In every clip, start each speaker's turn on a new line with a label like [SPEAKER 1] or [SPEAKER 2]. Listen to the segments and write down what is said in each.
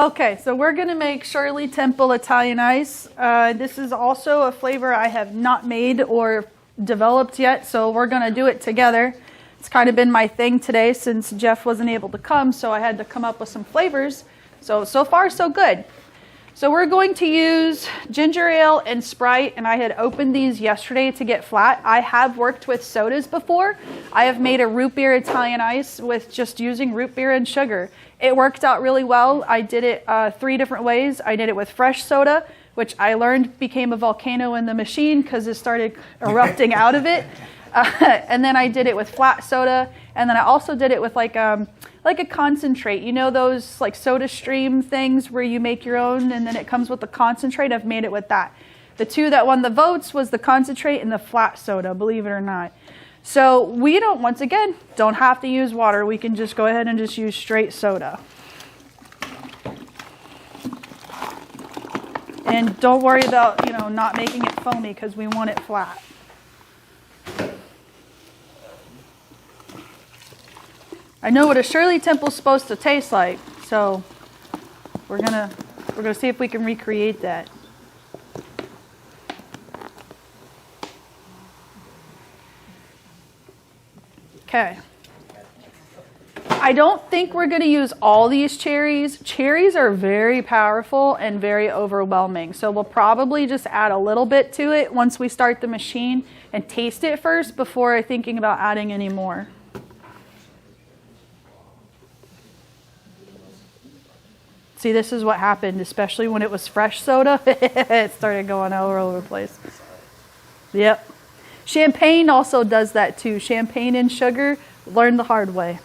[SPEAKER 1] Okay, so we're going to make Shirley Temple Italian Ice. This is also a flavor I have not made or developed yet, so we're going to do it together. It's kind of been my thing today since Jeff wasn't able to come, so I had to come up with some flavors. So far, so good. So we're going to use ginger ale and Sprite, and I had opened these yesterday to get flat. I have worked with sodas before. I have made a root beer Italian ice with just using root beer and sugar. It worked out really well. I did it 3 different ways. I did it with fresh soda, which I learned became a volcano in the machine because it started erupting out of it. And then I did it with flat soda, and then I also did it with like a concentrate. You know those like soda stream things where you make your own and then it comes with the concentrate? I've made it with that. The 2 that won the votes was the concentrate and the flat soda, believe it or not. So we once again, don't have to use water. We can just go ahead and just use straight soda. And don't worry about, not making it foamy because we want it flat. I know what a Shirley Temple's supposed to taste like, so we're gonna see if we can recreate that. Okay. I don't think we're going to use all these cherries. Cherries are very powerful and very overwhelming, so we'll probably just add a little bit to it once we start the machine and taste it first before thinking about adding any more. See, this is what happened, especially when it was fresh soda. It started going all over the place. Yep. Champagne also does that too. Champagne and sugar, learned the hard way.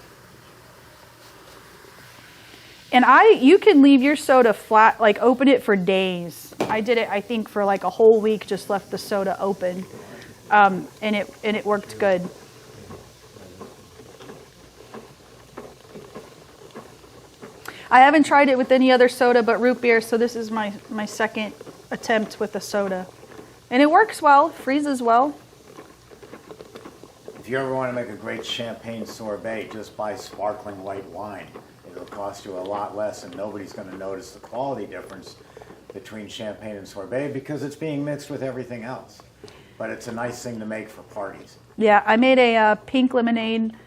[SPEAKER 1] And you can leave your soda flat, like open it for days. I did it, I think, for like a whole week, just left the soda open. And it worked good. I haven't tried it with any other soda but root beer, so this is my second attempt with a soda. And it works well, freezes well.
[SPEAKER 2] If you ever want to make a great champagne sorbet, just buy sparkling white wine. It'll cost you a lot less, and nobody's going to notice the quality difference between champagne and sorbet because it's being mixed with everything else. But it's a nice thing to make for parties.
[SPEAKER 1] Yeah, I made a pink lemonade,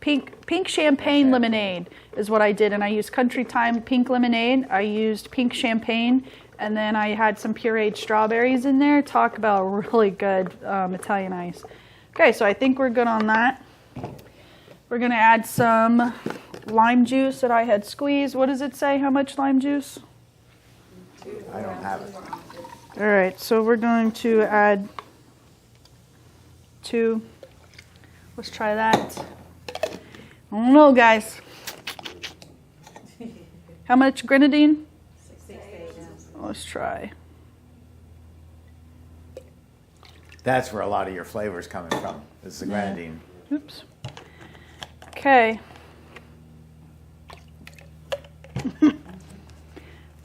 [SPEAKER 1] pink champagne lemonade is what I did, and I used Country Time pink lemonade. I used pink champagne, and then I had some pureed strawberries in there. Talk about really good Italian ice. Okay, so I think we're good on that. We're going to add some lime juice that I had squeezed. What does it say? How much lime juice?
[SPEAKER 2] I don't have it.
[SPEAKER 1] All right, so we're going to add 2. Let's try that. I don't know, guys. How much grenadine?
[SPEAKER 3] 6
[SPEAKER 1] Let's try.
[SPEAKER 2] That's where a lot of your flavor's coming from, is the grenadine.
[SPEAKER 1] Oops. Okay.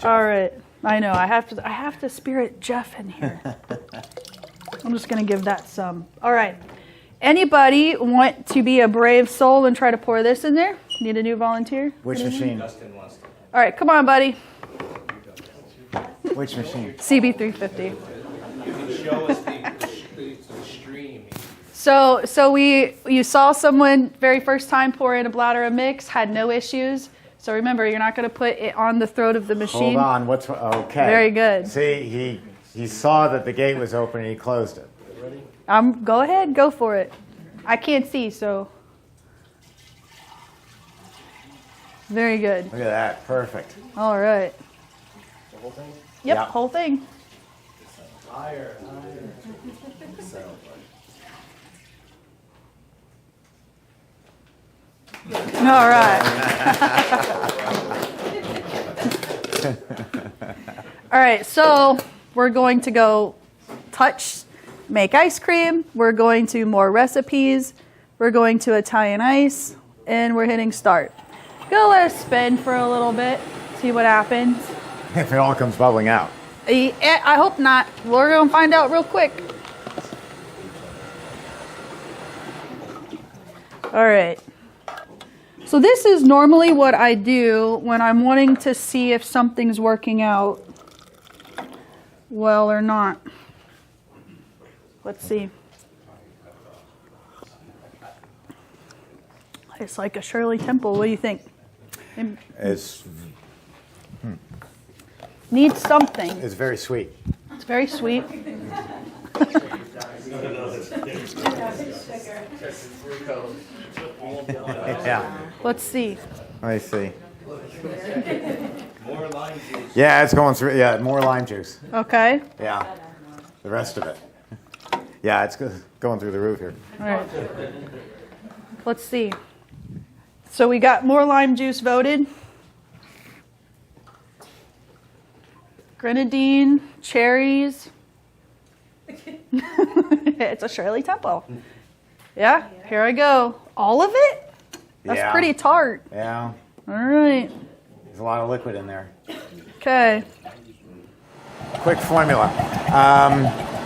[SPEAKER 1] All right. I know. I have to spirit Jeff in here. I'm just going to give that some. All right. Anybody want to be a brave soul and try to pour this in there? Need a new volunteer?
[SPEAKER 2] Which machine?
[SPEAKER 1] All right. Come on, buddy.
[SPEAKER 2] Which machine?
[SPEAKER 1] CB350.
[SPEAKER 4] You can show us the stream.
[SPEAKER 1] So you saw someone very first time pour in a bladder of mix, had no issues. So remember, you're not going to put it on the throat of the machine.
[SPEAKER 2] Hold on. Okay.
[SPEAKER 1] Very good.
[SPEAKER 2] See, he saw that the gate was open and he closed it.
[SPEAKER 4] Ready?
[SPEAKER 1] Go ahead, go for it. I can't see, so. Very good.
[SPEAKER 2] Look at that. Perfect.
[SPEAKER 1] All right.
[SPEAKER 4] The whole thing?
[SPEAKER 1] Yep,
[SPEAKER 2] Yeah.
[SPEAKER 1] whole thing.
[SPEAKER 4] Higher.
[SPEAKER 1] All right. All right, so we're going to go make ice cream. We're going to more recipes. We're going to Italian ice, and we're hitting start. Go let us spin for a little bit, see what happens.
[SPEAKER 2] If it all comes bubbling out.
[SPEAKER 1] I hope not. We're going to find out real quick. All right. So this is normally what I do when I'm wanting to see if something's working out well or not. Let's see. It's like a Shirley Temple. What do you think?
[SPEAKER 2] It's
[SPEAKER 1] Needs something.
[SPEAKER 2] it's very sweet.
[SPEAKER 1] It's very sweet.
[SPEAKER 2] Yeah.
[SPEAKER 1] Let's see.
[SPEAKER 2] Let me see.
[SPEAKER 4] More lime juice.
[SPEAKER 2] Yeah, it's going through. Yeah, more lime juice.
[SPEAKER 1] Okay.
[SPEAKER 2] Yeah, the rest of it. Yeah, it's going through the roof here.
[SPEAKER 1] All right. Let's see. So we got more lime juice voted. Grenadine, cherries. It's a Shirley Temple. Yeah, here I go. All of it? That's
[SPEAKER 2] Yeah.
[SPEAKER 1] pretty tart.
[SPEAKER 2] Yeah,
[SPEAKER 1] All right.
[SPEAKER 2] there's a lot of liquid in there.
[SPEAKER 1] Okay.
[SPEAKER 2] Quick formula.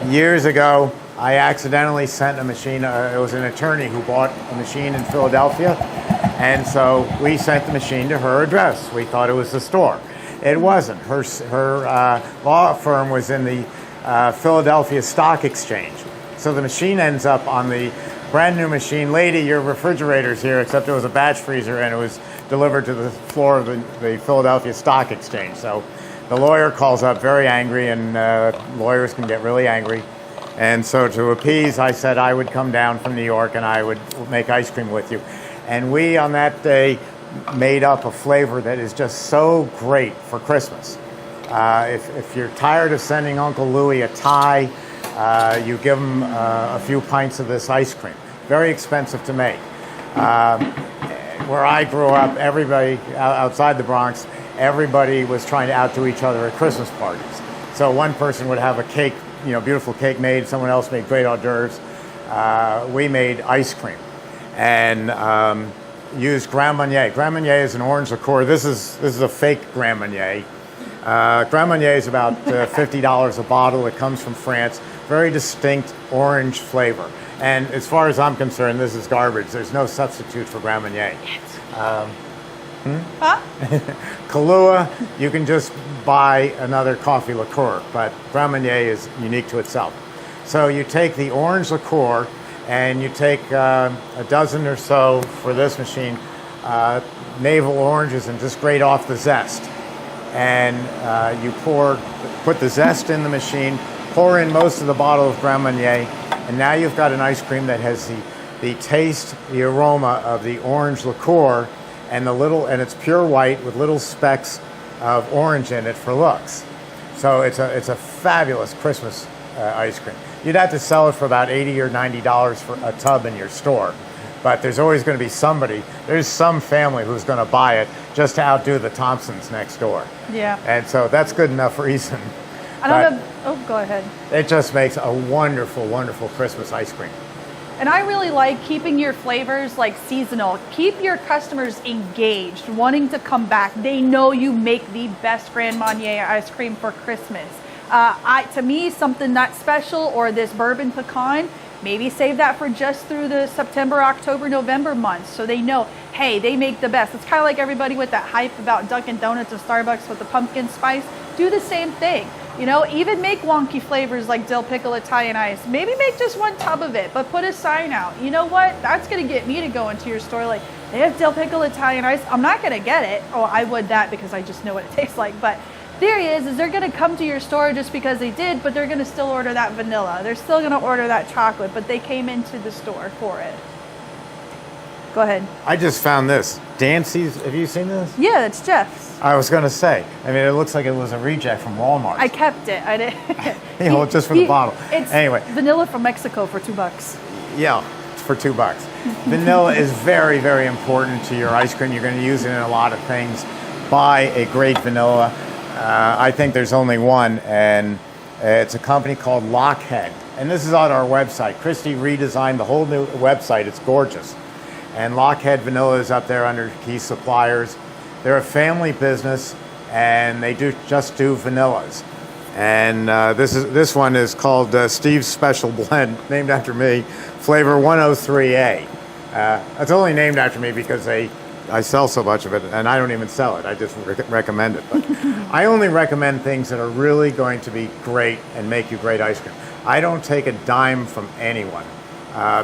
[SPEAKER 2] Years ago, I accidentally sent a machine. It was an attorney who bought a machine in Philadelphia, and so we sent the machine to her address. We thought it was the store. It wasn't. Her law firm was in the Philadelphia Stock Exchange. So the machine ends up on the brand new machine. Lady, your refrigerator's here, except it was a batch freezer and it was delivered to the floor of the Philadelphia Stock Exchange. So the lawyer calls up very angry, and lawyers can get really angry. And so to appease, I said I would come down from New York and I would make ice cream with you. And we, on that day, made up a flavor that is just so great for Christmas. If you're tired of sending Uncle Louie a tie, you give him a few pints of this ice cream. Very expensive to make. Where I grew up, everybody outside the Bronx, everybody was trying to outdo each other at Christmas parties. So one person would have a cake, beautiful cake made. Someone else made great hors d'oeuvres. We made ice cream and used Grand Marnier. Grand Marnier is an orange liqueur. This is a fake Grand Marnier. Grand Marnier is about $50 a bottle. It comes from France. Very distinct orange flavor. And as far as I'm concerned, this is garbage. There's no substitute for Grand Marnier. Kahlua, you can just buy another coffee liqueur, but Grand Marnier is unique to itself. So you take the orange liqueur and you take a dozen or so for this machine, navel oranges, and just grate off the zest. And you put the zest in the machine, pour in most of the bottle of Grand Marnier, and now you've got an ice cream that has the taste, the aroma of the orange liqueur, and it's pure white with little specks of orange in it for looks. So it's a fabulous Christmas ice cream. You'd have to sell it for about $80 or $90 for a tub in your store. But there's always going to be there's some family who's going to buy it just to outdo the Thompsons next door.
[SPEAKER 1] Yeah.
[SPEAKER 2] And so that's good enough reason.
[SPEAKER 1] Go ahead.
[SPEAKER 2] It just makes a wonderful, wonderful Christmas ice cream.
[SPEAKER 1] And I really like keeping your flavors like seasonal. Keep your customers engaged, wanting to come back. They know you make the best Grand Marnier ice cream for Christmas. To me, something that special, or this bourbon pecan, maybe save that for just through the September, October, November months, so they know, hey, they make the best. It's kind of like everybody with that hype about Dunkin' Donuts or Starbucks with the pumpkin spice. Do the same thing. Even make wonky flavors like dill pickle Italian ice. Maybe make just one tub of it, but put a sign out. You know what? That's going to get me to go into your store like, they have dill pickle Italian ice. I'm not going to get it. Oh, I would that because I just know what it tastes like. But theory is they're going to come to your store just because they did, but they're going to still order that vanilla. They're still going to order that chocolate, but they came into the store for it. Go ahead.
[SPEAKER 2] I just found this. Dancy's, have you seen this?
[SPEAKER 1] Yeah, it's Jeff's.
[SPEAKER 2] I was going to say, it looks like it was a reject from Walmart.
[SPEAKER 1] I kept it. I didn't.
[SPEAKER 2] Just for the bottle.
[SPEAKER 1] It's
[SPEAKER 2] anyway.
[SPEAKER 1] Vanilla from Mexico for $2.
[SPEAKER 2] Yeah, it's for $2. Vanilla is very, very important to your ice cream. You're going to use it in a lot of things. Buy a great vanilla. I think there's only one, and it's a company called Lockhead. And this is on our website. Christy redesigned the whole new website. It's gorgeous. And Lockhead Vanilla is up there under key suppliers. They're a family business, and they just do vanillas. And this one is called Steve's Special Blend, named after me, flavor 103A. It's only named after me because they I sell so much of it, and I don't even sell it. I just recommend it. But I only recommend things that are really going to be great and make you great ice cream. I don't take a dime from anyone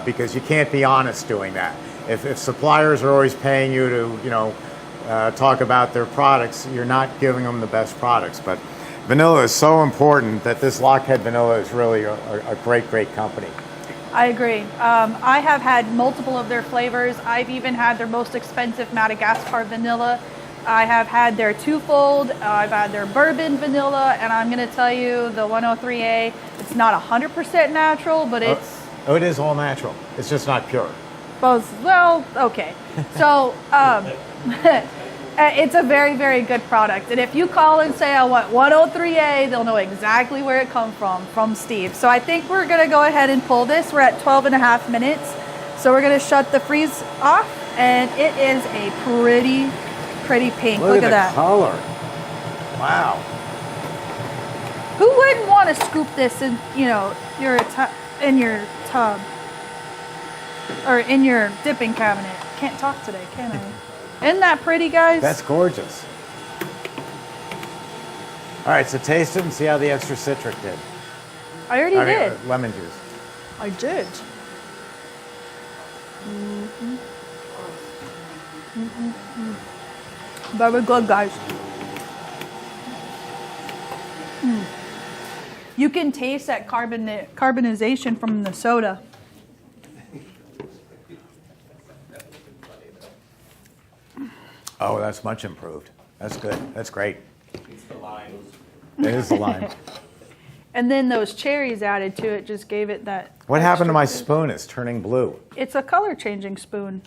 [SPEAKER 2] because you can't be honest doing that. If suppliers are always paying you to, talk about their products, you're not giving them the best products. But vanilla is so important that this Lockheed Vanilla is really a great, great company.
[SPEAKER 1] I agree. I have had multiple of their flavors. I've even had their most expensive Madagascar vanilla. I have had their twofold. I've had their bourbon vanilla, and I'm going to tell you the 103A, it's not 100% natural, but it's...
[SPEAKER 2] Oh, it is all natural. It's just not pure.
[SPEAKER 1] Well, okay. So it's a very, very good product. And if you call and say, I want 103A, they'll know exactly where it comes from Steve. So I think we're going to go ahead and pull this. We're at 12 and a half minutes. So we're going to shut the freeze off. And it is a pretty pink. Look at that.
[SPEAKER 2] Look at the color. Wow.
[SPEAKER 1] Who wouldn't want to scoop this in, in your tub? Or in your dipping cabinet. Can't talk today, can I? Isn't that pretty, guys?
[SPEAKER 2] That's gorgeous. All right, so taste it and see how the extra citric did.
[SPEAKER 1] I already did.
[SPEAKER 2] Lemon juice.
[SPEAKER 1] I did. Very good, guys. You can taste that carbonization from the soda.
[SPEAKER 2] Oh, that's much improved. That's good. That's great.
[SPEAKER 4] It's the lime.
[SPEAKER 2] It is the lime.
[SPEAKER 1] And then those cherries added to it just gave it that.
[SPEAKER 2] What happened to my
[SPEAKER 1] extra-
[SPEAKER 2] spoon? It's turning blue.
[SPEAKER 1] It's a color changing spoon.